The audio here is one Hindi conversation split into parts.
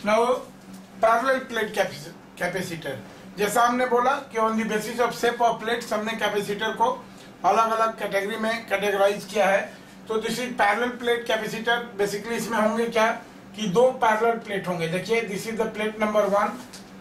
नाउ पैरेलल प्लेट कैपेसिटर, जैसा हमने बोला कि on the basis of shape of plates हमने कैपेसिटर को अलग अलग कैटेगरी में कैटेगराइज किया है। तो this is parallel plate capacitor. Basically इसमें होंगे क्या कि दो पैरेलल प्लेट होंगे। देखिए this is the plate number 1,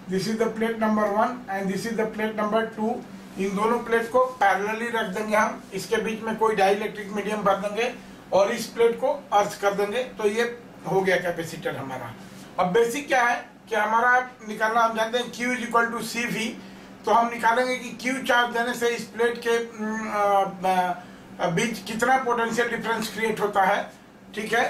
this is the plate number 1 and this is the plate number 2। इन दोनों प्लेट को पैरेलली रख देंगे हम, इसके बीच में कोई डाइलेक्ट्रिक मीडियम भर देंगे और इस प्लेट को अर्थ कर देंगे। तो ये हो गया कैपेसिटर हमारा। अब बेसिक क्या है कि हमारा निकालना, हम जानते हैं Q is equal to CV। तो हम निकालेंगे कि Q चार्ज देने से इस प्लेट के बीच कितना पोटेंशियल डिफरेंस क्रिएट होता है, ठीक है।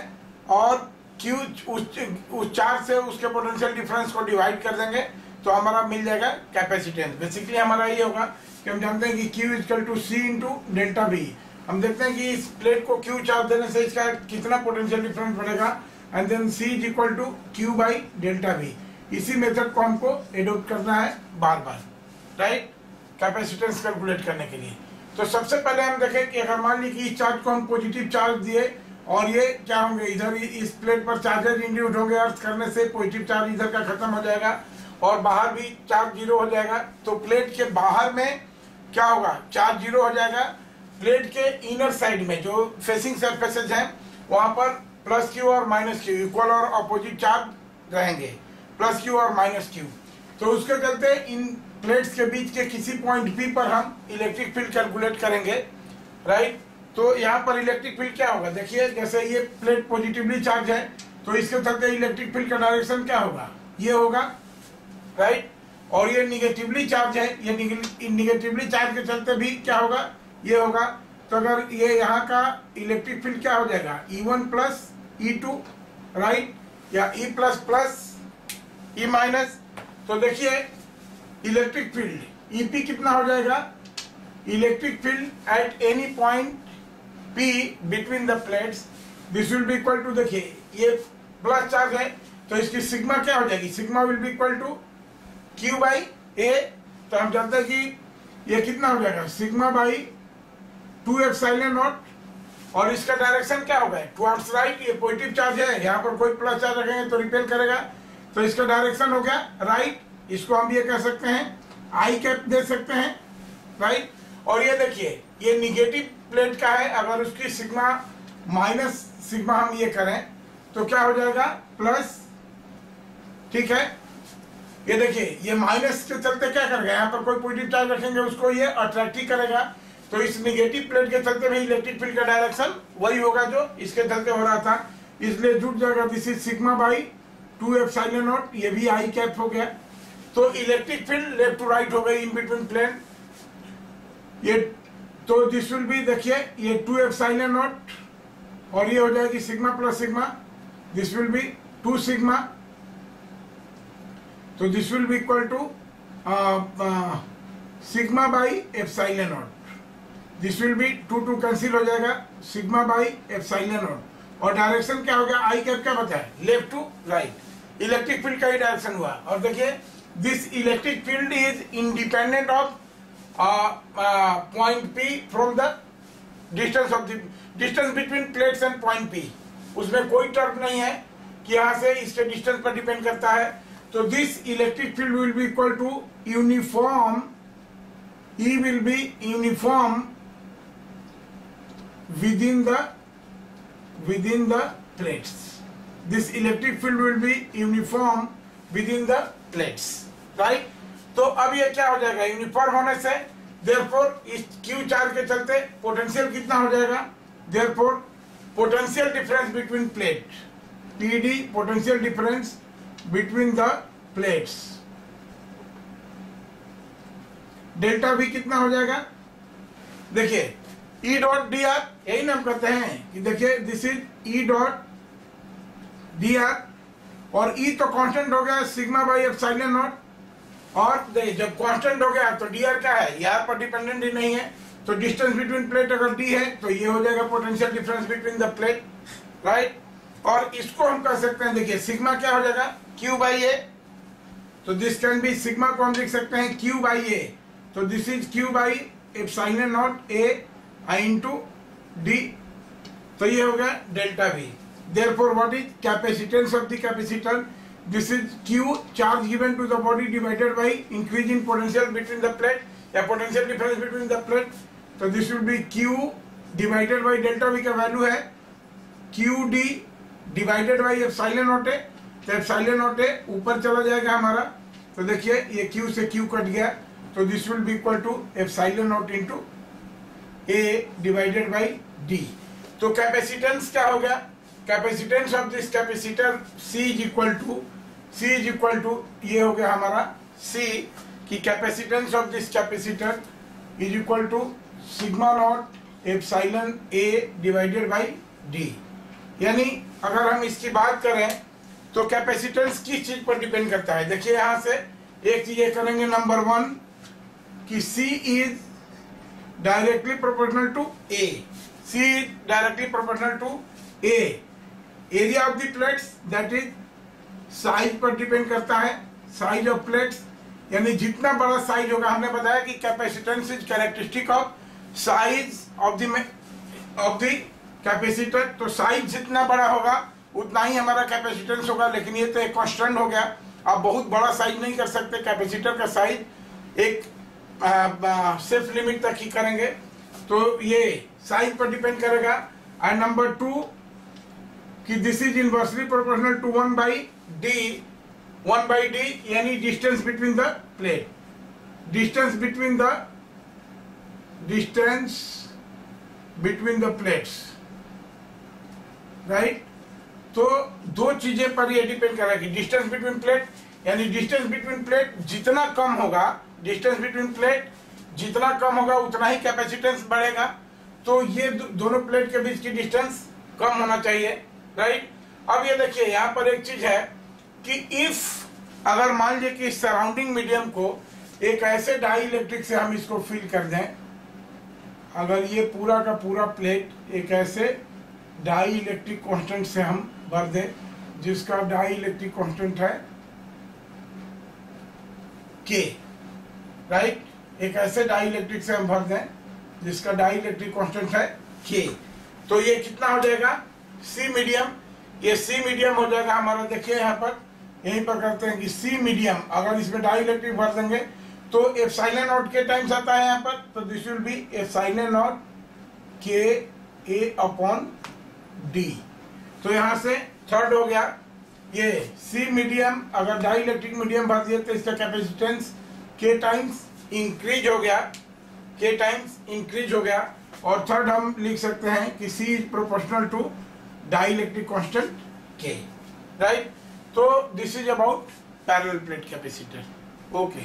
और Q उस चार्ज से उसके पोटेंशियल डिफरेंस को डिवाइड कर देंगे तो हमारा मिल जाएगा कैपेसिटेंस। बेसिकली हमारा ये होगा कि हम जानते हैं कि Q is equal to C into delta V। हम देखते हैं कि इस प्लेट को Q चार्ज देने से इसका कितना पोटेंशियल डिफरेंस बढ़ेगा and then C is equal to Q by delta V। इसी मेथड को हमको एडोप्ट करना है बार बार, राइट, कैपेसिटेंस कैलकुलेट करने के लिए। तो सबसे पहले हम देखें कि अगर मान ली कि इस चार्ज को हम पॉजिटिव चार्ज दिए और ये क्या होंगे, इधर इस प्लेट पर चार्जेस इंड्यूस होंगे, अर्थ करने से पॉजिटिव चार्ज इधर का खत्म हो जाएगा और बाहर भी चार्ज 0 हो जाएगा। तो प्लेट के बाहर में क्या होगा, चार्ज 0 हो जाएगा। प्लेट के इनर साइड में जो फेसिंग सरफेसेज हैं वहां पर +Q और -Q इक्वल और अपोजिट चार्ज रहेंगे, +Q और -Q। तो उसके चलते इन प्लेट्स के बीच के किसी पॉइंट P पर हम इलेक्ट्रिक फील्ड कैलकुलेट करेंगे, राइट। तो यहाँ पर इलेक्ट्रिक फील्ड क्या होगा, देखिए जैसे ये प्लेट पॉजिटिवली चार्ज है तो इसके चलते इलेक्ट्रिक फील्ड का डायरेक्शन क्या होगा, ये होगा, राइट। और ये निगेटिवली चार्ज है, ये निगेटिवली चार्ज के चलते भी क्या होगा, ये होगा। तो अगर ये यहाँ का इलेक्ट्रिक फील्ड क्या हो जाएगा, E1 प्लस E2, राइट, या E plus plus E minus. तो देखिए इलेक्ट्रिक फील्ड EP कितना हो जाएगा, electric field at any point P between the plates this will be equal to, देखिए ये प्लस चार्ज है तो इसकी सिग्मा क्या हो जाएगी, sigma will be equal to Q by A। तो हम जानते हैं कि ये कितना हो जाएगा, सिग्मा बाई 2 एप्सिलॉन नॉट। और इसका डायरेक्शन क्या होगा, टुवर्ड्स राइट। ये पॉजिटिव चार्ज है, यहाँ पर कोई प्लस चार्ज रखेंगे तो रिपेल करेगा, तो इसका डायरेक्शन हो गया राइट। इसको हम ये कह सकते हैं आई कैप दे सकते हैं, राइट। और ये देखिए ये निगेटिव प्लेट का है, अगर उसकी सिग्मा माइनस सिग्मा हम ये करें तो क्या हो जाएगा, प्लस, ठीक है। ये देखिए ये माइनस के चलते क्या करेगा, यहाँ पर कोई पॉजिटिव चार्ज रखेंगे उसको ये अट्रैक्ट ही करेगा। तो इस निगेटिव प्लेट के चलते भी इलेक्ट्रिक फील्ड का डायरेक्शन वही होगा जो इसके चलते हो रहा था, इसलिए जुड़ जाएगा this is sigma by 2 epsilon naught, ये भी आई कैप हो गया। तो electric field left to right हो गई इन बिटवीन प्लेन ये। तो दिस विल बी, देखिए ये 2 एप्सिलॉन नॉट और ये हो जाएगी sigma plus sigma, this will be 2 sigma. तो this will be equal to sigma by epsilon naught, this will be 2 cancel हो जाएगा, सिग्मा बाई एप्सिलॉन नॉट। और डायरेक्शन क्या हो गया, आई कैप क्या बताया, left to right. Electric field का ही डायरेक्शन हुआ। और देखिए this electric field is independent of point P from the distance between plates and point P। उसमें कोई टर्म नहीं है कि यहाँ से इसके डिस्टेंस पर डिपेंड करता है। तो this electric field will be equal to uniform, E will be uniform within the plates. This electric field will be uniform within the plates, right? तो अब ये क्या हो जाएगा, यूनिफॉर्म होने से therefore इस Q चार्ज के चलते पोटेंशियल कितना हो जाएगा, therefore potential difference between plate PD, potential difference between the plates, delta V कितना हो जाएगा, देखिए E डॉट dr, यही ना हम कहते हैं कि देखिए this is E dot dr और E तो कांस्टेंट हो गया सिग्मा बाई एप्सिलॉन नॉट। और देखिए जब कांस्टेंट हो गया तो dr क्या है, यहाँ पर डिपेंडेंट ही नहीं है। तो डिस्टेंस बिटवीन प्लेट अगर d है तो ये हो जाएगा potential difference between the plate, right. और इसको हम कह सकते हैं, देखिए सिग्मा क्या हो जाएगा, Q बाई A। तो दिस कैन बी, सिग्मा को हम लिख सकते हैं Q बाई A। तो this is Q by epsilon not A into D। तो ये हो गया delta V। Therefore what is capacitance of the capacitor, this is Q, charge given to the body divided by increase in potential between the plate या potential difference between the plate. तो this will be Q divided by delta V का वैल्यू है QD divided by epsilon not है. तो एप्सिलॉन नॉट है ऊपर चला जाएगा हमारा. तो देखिए ये Q से Q कट गया. तो this will be equal to epsilon naught into A divided by D. तो कैपेसिटेंस क्या हो गया? Capacitance of this capacitor C is equal to ये हो गया हमारा C की capacitance of this capacitor is equal to sigma naught epsilon A divided by D. यानी अगर हम इसकी बात करें तो कैपेसिटेंस किस चीज पर डिपेंड करता है? देखिए यहां से एक चीज ये करेंगे नंबर 1 कि C is directly proportional to A. C is directly proportional to A. Area of the plates that is size पर डिपेंड करता है. साइज ऑफ प्लेट्स यानी जितना बड़ा साइज होगा, हमने बताया कि capacitance is characteristic of size of the capacitor. तो साइज जितना बड़ा होगा उतना ही हमारा कैपेसिटेंस होगा. लेकिन ये तो एक कांस्टेंट हो गया. आप बहुत बड़ा साइज नहीं कर सकते. कैपेसिटर का साइज एक सेफ लिमिट तक ही करेंगे. तो ये साइज पर डिपेंड करेगा. एंड नंबर 2 कि this is inversely proportional to 1 by D यानी distance between the plate. Distance between the plates, right. तो दो चीजें पर ये डिपेंड करेगी. डिस्टेंस बिटवीन प्लेट यानी डिस्टेंस बिटवीन प्लेट जितना कम होगा, डिस्टेंस बिटवीन प्लेट जितना कम होगा उतना ही कैपेसिटेंस बढ़ेगा. तो ये दोनों प्लेट के बीच की डिस्टेंस कम होना चाहिए, राइट. अब ये देखिए यहाँ पर एक चीज है कि इफ अगर मान लीजिए कि सराउंडिंग मीडियम को एक ऐसे डाई इलेक्ट्रिक से हम इसको फिल कर दें, अगर ये पूरा का पूरा प्लेट एक ऐसे डाई इलेक्ट्रिक कांस्टेंट से हम भर दें जिसका डाई इलेक्ट्रिक कांस्टेंट है K, राइट. एक ऐसे डाई इलेक्ट्रिक से हम भर दें जिसका डाई इलेक्ट्रिक कांस्टेंट है K. तो ये कितना हो जाएगा? C medium. ये C मीडियम हो जाएगा हमारा. देखिए यहाँ पर यहीं पर करते हैं कि C मीडियम अगर इसमें डाई इलेक्ट्रिक भर देंगे तो एप्सिलॉन नॉट के टाइम्स आता है यहाँ पर. तो this will B epsilon not K A upon D. तो यहाँ से थर्ड हो गया ये C मीडियम. अगर डाई इलेक्ट्रिक मीडियम भर दिए तो इसका कैपेसिटेंस K टाइम्स इंक्रीज हो गया. और थर्ड हम लिख सकते हैं कि C is proportional to dielectric constant K, right. तो this is about parallel plate capacitor. Okay.